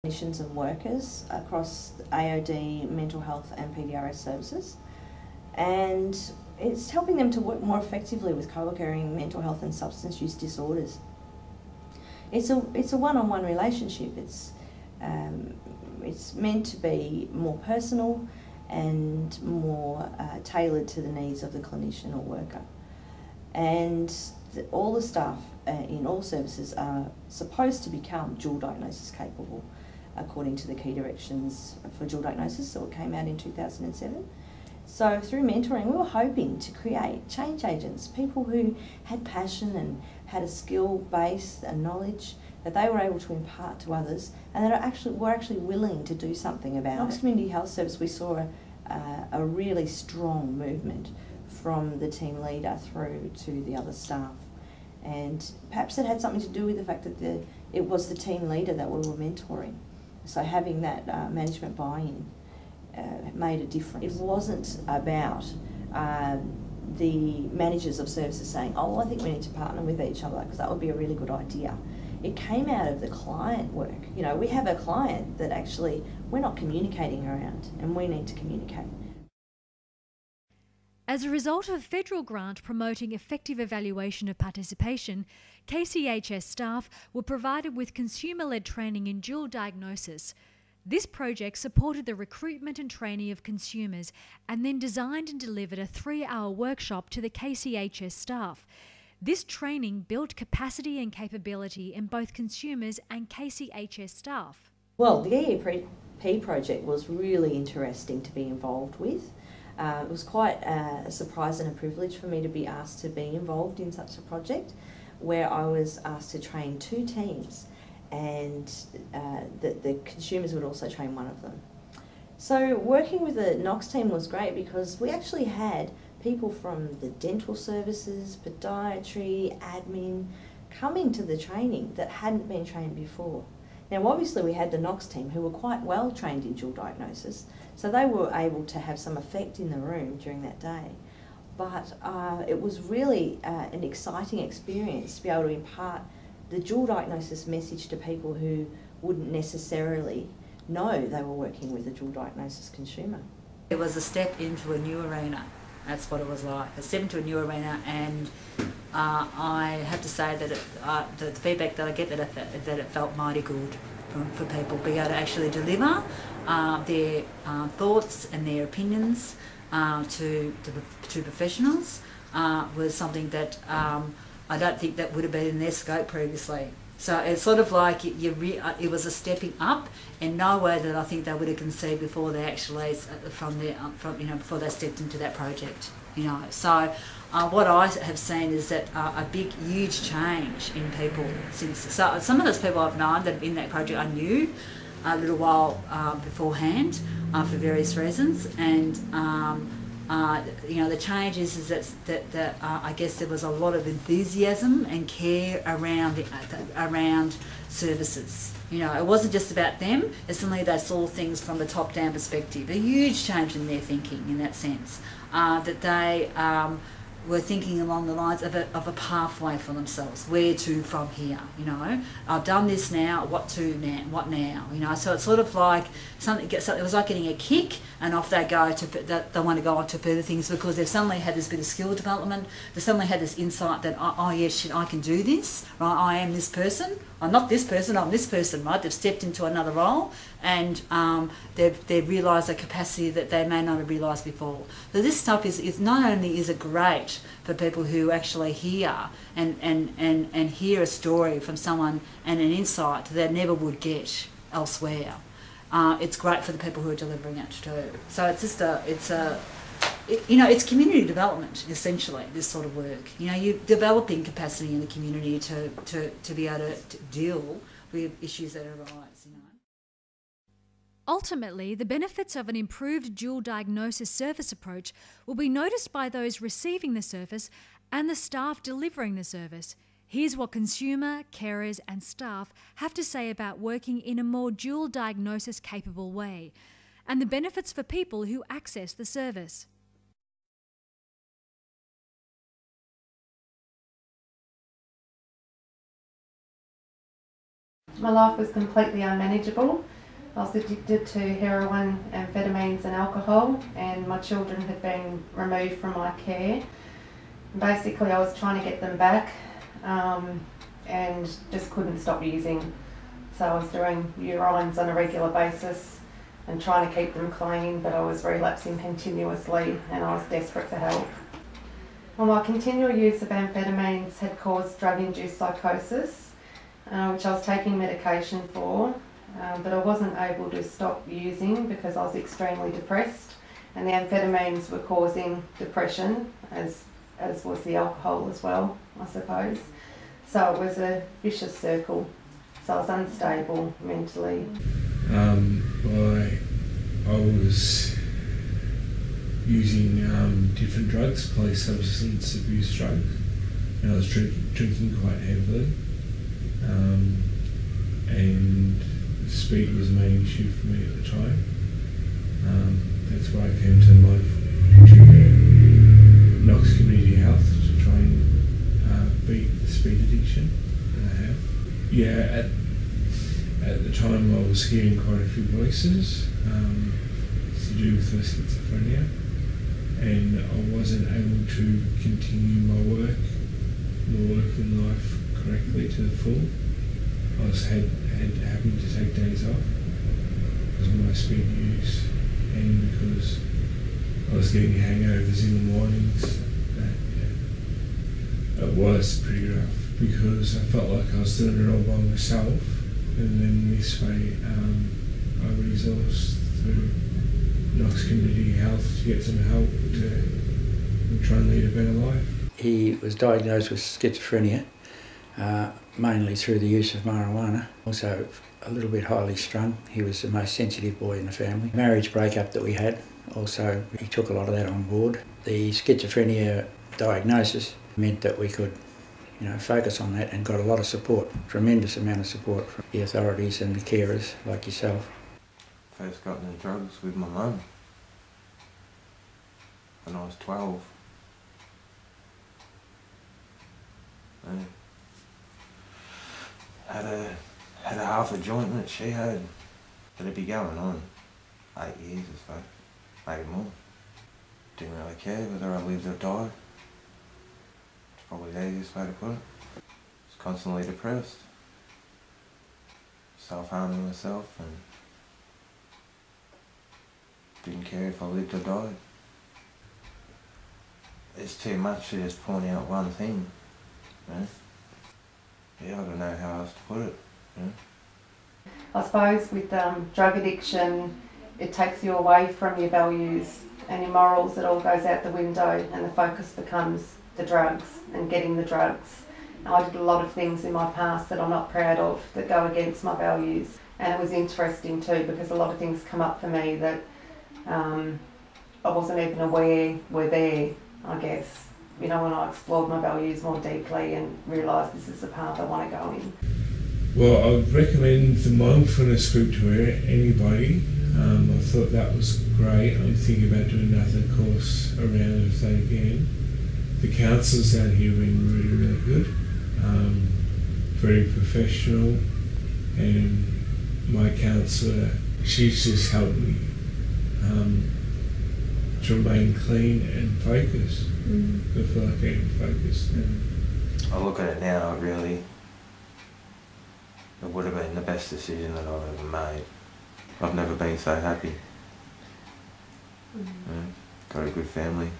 clinicians and workers across AOD, mental health and PDRS services, and it's helping them to work more effectively with co-occurring mental health and substance use disorders. It's a one-on-one relationship. It's meant to be more personal and more tailored to the needs of the clinician or worker. And all the staff in all services are supposed to become dual diagnosis capable, according to the key directions for dual diagnosis, so it came out in 2007. So through mentoring, we were hoping to create change agents, people who had passion and had a skill base and knowledge that they were able to impart to others, and that were actually willing to do something about it. Knox Community Health Service, we saw a really strong movement from the team leader through to the other staff. And perhaps it had something to do with the fact that it was the team leader that we were mentoring. So having that management buy-in made a difference. It wasn't about the managers of services saying, oh, well, I think we need to partner with each other because that would be a really good idea. It came out of the client work. You know, we have a client that actually we're not communicating around, and we need to communicate. As a result of a federal grant promoting effective evaluation of participation, KCHS staff were provided with consumer-led training in dual diagnosis. This project supported the recruitment and training of consumers and then designed and delivered a 3-hour workshop to the KCHS staff. This training built capacity and capability in both consumers and KCHS staff. Well, the EEP project was really interesting to be involved with. It was quite a surprise and a privilege for me to be asked to be involved in such a project, where I was asked to train 2 teams, and the consumers would also train one of them. So working with the Knox team was great because we actually had people from the dental services, podiatry, admin, coming to the training that hadn't been trained before. Now obviously we had the Knox team who were quite well trained in dual diagnosis, so they were able to have some effect in the room during that day. But it was really an exciting experience to be able to impart the dual diagnosis message to people who wouldn't necessarily know they were working with a dual diagnosis consumer. It was a step into a new arena. That's what it was like, a step into a new arena, and I have to say that the feedback that I get that it felt mighty good for people being able to actually deliver their thoughts and their opinions to professionals was something that I don't think that would have been in their scope previously. So it's sort of like it was a stepping up in no way that I think they would have conceived before they actually before they stepped into that project. So what I have seen is that a big, huge change in people since. So some of those people I've known that in that project I knew a little while beforehand for various reasons, and the change is that I guess there was a lot of enthusiasm and care around services. It wasn't just about them. Suddenly they saw things from a top-down perspective. A huge change in their thinking in that sense. That they were thinking along the lines of a pathway for themselves. Where to from here? I've done this now. What now? What now? So it's sort of like something. It was like getting a kick, and off they go they want to go on to further things because they've suddenly had this bit of skill development. They suddenly had this insight that oh yeah, shit, I can do this. Right? I am this person. I'm not this person. I'm this person. Right? They've stepped into another role, and they've realised a capacity that they may not have realised before. So this stuff is not only is it great for people who actually hear and hear a story from someone and an insight that they never would get elsewhere. It's great for the people who are delivering it too. So it's just it's community development essentially. This sort of work. You're developing capacity in the community to be able to deal with issues that arise. Ultimately, the benefits of an improved dual diagnosis service approach will be noticed by those receiving the service and the staff delivering the service. Here's what consumer, carers and staff have to say about working in a more dual diagnosis capable way, and the benefits for people who access the service. My life was completely unmanageable. I was addicted to heroin, amphetamines and alcohol, and my children had been removed from my care. Basically I was trying to get them back and just couldn't stop using. So I was doing urines on a regular basis and trying to keep them clean, but I was relapsing continuously and I was desperate for help. Well, my continual use of amphetamines had caused drug-induced psychosis, which I was taking medication for, but I wasn't able to stop using because I was extremely depressed, and the amphetamines were causing depression, as was the alcohol as well, I suppose. So it was a vicious circle. So I was unstable mentally. I was using different drugs, substance abuse drugs, and I was drinking quite heavily, and speed was a main issue for me at the time. That's why I came to Knox Community Health to try and beat the speed addiction that I have. Yeah, at the time I was hearing quite a few voices to do with my schizophrenia, and I wasn't able to continue my work in life correctly to the full. I was having to take days off because of my speed use, and because I was getting hangovers in the mornings. It was pretty rough because I felt like I was doing it all by myself, and then this way I resourced through Knox Community Health to get some help to try and lead a better life. He was diagnosed with schizophrenia, mainly through the use of marijuana. Also a little bit highly strung. He was the most sensitive boy in the family. Marriage breakup that we had, also he took a lot of that on board. The schizophrenia diagnosis meant that we could focus on that and got a lot of support, tremendous amount of support from the authorities and the carers like yourself. First got into drugs with my mum when I was 12. And had a half a joint that she had, but it'd be going on 8 years or so, maybe more. Didn't really care whether I lived or died. It's probably the easiest way to put it. I was constantly depressed, self-harming myself, and didn't care if I lived or died. It's too much to just point out one thing, Yeah, I don't know how else to put it, I suppose with drug addiction, it takes you away from your values and your morals. It all goes out the window and the focus becomes the drugs and getting the drugs. I did a lot of things in my past that I'm not proud of that go against my values, and it was interesting too because a lot of things come up for me that I wasn't even aware were there, I guess. When I explored my values more deeply and realised this is the path I want to go in. Well, I would recommend the mindfulness group to anybody. I thought that was great. I'm thinking about doing another course around if they again. The counsellors down here have been really, really good. Very professional, and my counsellor, she's just helped me to remain clean and focused. I feel like I'm focused now. I look at it now, it would have been the best decision that I've ever made. I've never been so happy. Got a good family.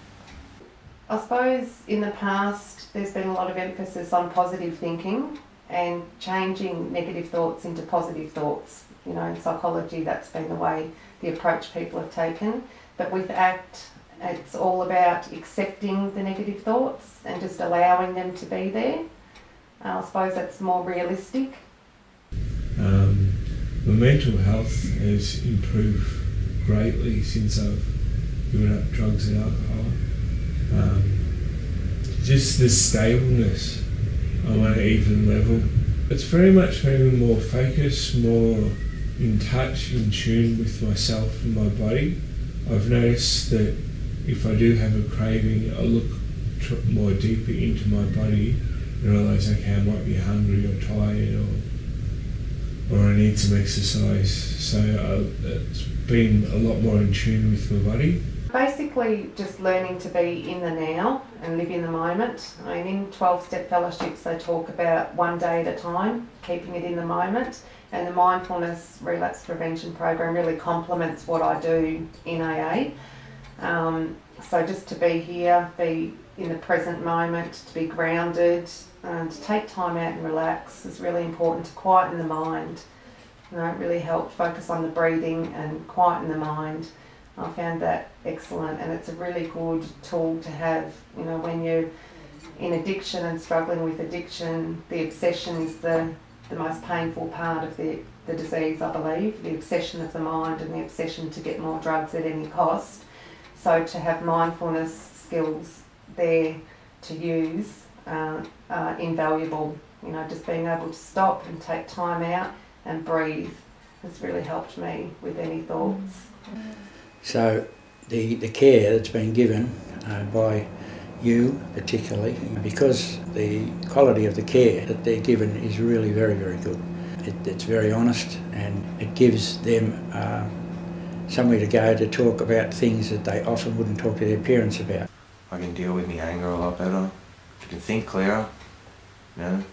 I suppose in the past there's been a lot of emphasis on positive thinking and changing negative thoughts into positive thoughts. In psychology that's been the way, the approach people have taken. But with ACT, it's all about accepting the negative thoughts and just allowing them to be there. I suppose that's more realistic. My mental health has improved greatly since I've given up drugs and alcohol. Just the stableness on an even level. It's very much made me more focused, more in touch, in tune with myself and my body. I've noticed that if I do have a craving, I look more deeply into my body and realise, okay, I might be hungry or tired, or or I need some exercise. So it's been a lot more in tune with my body. Basically just learning to be in the now and live in the moment. I mean, in 12-step fellowships they talk about one day at a time, keeping it in the moment, and the mindfulness relapse prevention program really complements what I do in AA. So just to be here, be in the present moment, to be grounded, and to take time out and relax is really important, to quieten the mind. You know, it really helped focus on the breathing and quieten the mind. I found that excellent, and it's a really good tool to have, you know, when you're in addiction and struggling with addiction. The obsession is the most painful part of the disease, I believe, the obsession of the mind and the obsession to get more drugs at any cost. So to have mindfulness skills there to use are invaluable. You know, just being able to stop and take time out and breathe has really helped me with any thoughts. So the care that's been given by you particularly, because the quality of the care that they're given is really very, very good. It's very honest, and it gives them somewhere to go to talk about things that they often wouldn't talk to their parents about. I can deal with my anger a lot better. I can think clearer, you know,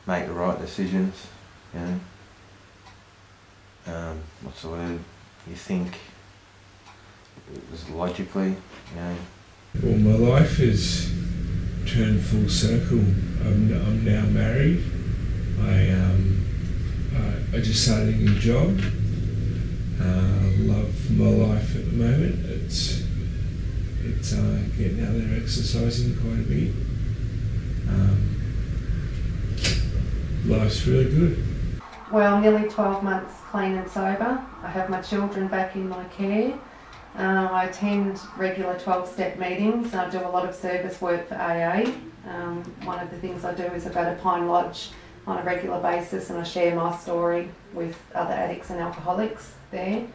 make the right decisions, you know. What's the word? You think logically, you know. Well, my life has turned full circle. I'm now married. I just started a new job. Love my life at the moment. It's getting out there exercising quite a bit. Life's really good. Well, nearly 12 months clean and sober. I have my children back in my care. I attend regular 12-step meetings, and I do a lot of service work for AA. One of the things I do is I go to Pine Lodge on a regular basis, and I share my story with other addicts and alcoholics there.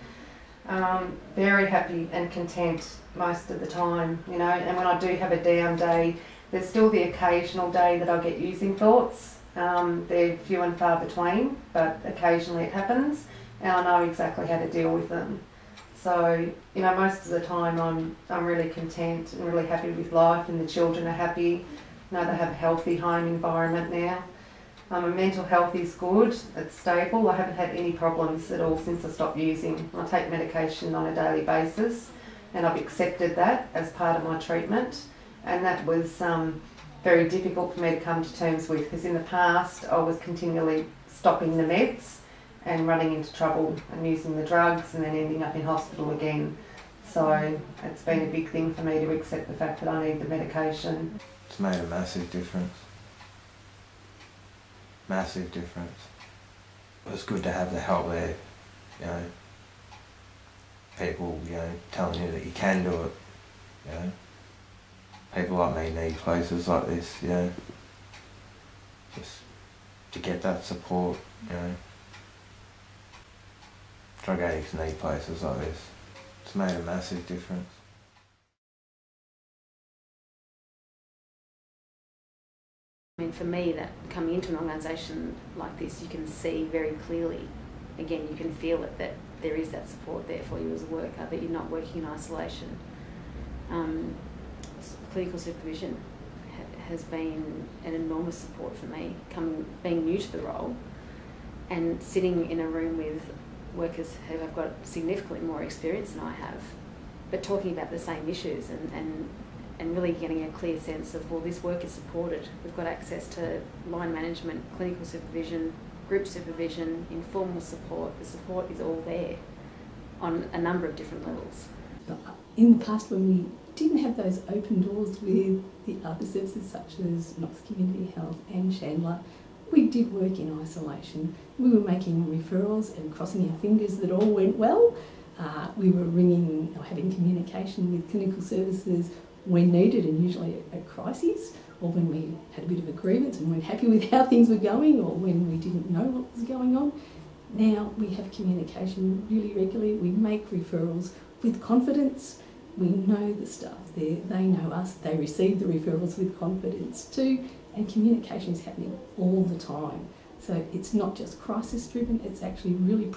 Very happy and content most of the time, you know, and when I do have a down day, there's still the occasional day that I get using thoughts. They're few and far between, but occasionally it happens, and I know exactly how to deal with them. So, you know, most of the time I'm really content and really happy with life, and the children are happy. You know, they have a healthy home environment now. My mental health is good, it's stable. I haven't had any problems at all since I stopped using. I take medication on a daily basis, and I've accepted that as part of my treatment. And that was very difficult for me to come to terms with, because in the past I was continually stopping the meds and running into trouble and using the drugs and then ending up in hospital again. So it's been a big thing for me to accept the fact that I need the medication. It's made a massive difference. Massive difference. It was good to have the help there, you know. People, you know, telling you that you can do it, you know. People like me need places like this, you know. Just to get that support, you know. Drug addicts need places like this. It's made a massive difference. I mean, for me, that coming into an organisation like this, you can see very clearly, again, you can feel it, that there is that support there for you as a worker, that you're not working in isolation. Clinical supervision has been an enormous support for me, being new to the role and sitting in a room with workers who have got significantly more experience than I have, but talking about the same issues and really getting a clear sense of, well, this work is supported. We've got access to line management, clinical supervision, group supervision, informal support. The support is all there on a number of different levels. In the past, when we didn't have those open doors with the other services such as Knox Community Health and Chandler, we did work in isolation. We were making referrals and crossing our fingers that all went well. We were ringing or having communication with clinical services when needed, and usually at crises, or when we had a bit of a grievance and weren't happy with how things were going, or when we didn't know what was going on. Now we have communication really regularly. We make referrals with confidence. We know the staff there, they know us, they receive the referrals with confidence too, and communication is happening all the time. So it's not just crisis driven, it's actually really